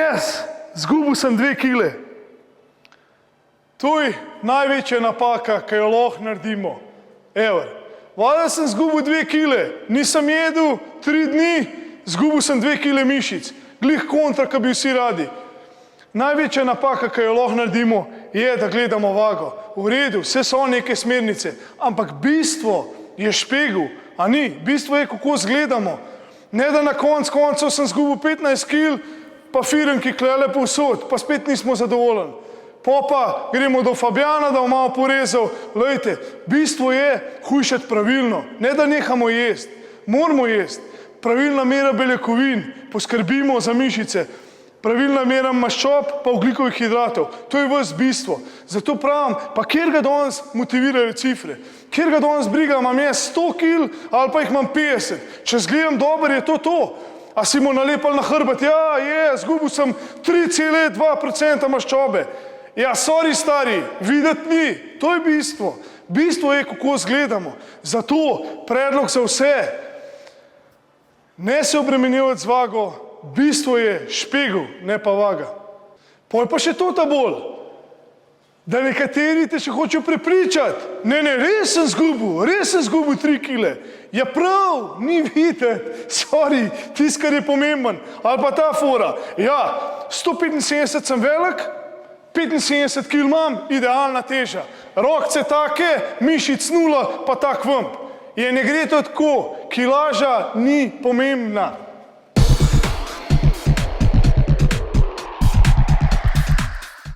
Yes, zgubil sem 2 kile. To je največja napaka, ki jo lahko naredimo. Evo, valjda sem zgubil 2 kile, nisem jedel 3 dni, zgubil sem 2 kile mišic. Glih kontra, ki bi vsi radi. Največja napaka, ki jo lahko naredimo, je, da gledamo vago. V redu, vse so neke smernice, ampak bistvo je špegel, a ni? Bistvo je, kako zgledamo. Ne, da na koncu sem zgubil 15 kil, pa firenki klele povsod, pa spet nismo zadovoljni. Pa gremo do Fabjana, da bo malo porezal. Lejte, bistvo je hujšati pravilno, ne da nehamo jesti. Moramo jesti. Pravilna mera beljakovin, poskrbimo za mišice. Pravilna mera maščob, pa ogljikovih hidratov. To je vas bistvo. Zato pravim, pa kjer ga danes motivirajo cifre? Kjer ga danes briga, imam jaz 100 kil ali pa jih imam 50. Če zgledam dober, je to. A si mu nalepal na hrbet? Ja, zgubil sem 3,2% maščobe. Ja, sorry, stari, videti ni. To je bistvo. Bistvo je, kako zgledamo. Zato predlog za vse. Ne se obremenjevati z vago, bistvo je špegel, ne pa vaga. Poj pa še to ta bolj, da nekateri te še hočejo prepričati. Ne, res sem zgubil 3 kile. Ja prav, ni videti, sorry, tisto, kar je pomemben. Ali pa ta fora, ja, 175 sem velik, 75 kil imam, idealna teža. Rokce take, mišic 0, pa tak vamp. Je ne gre to tako, kilaža ni pomembna.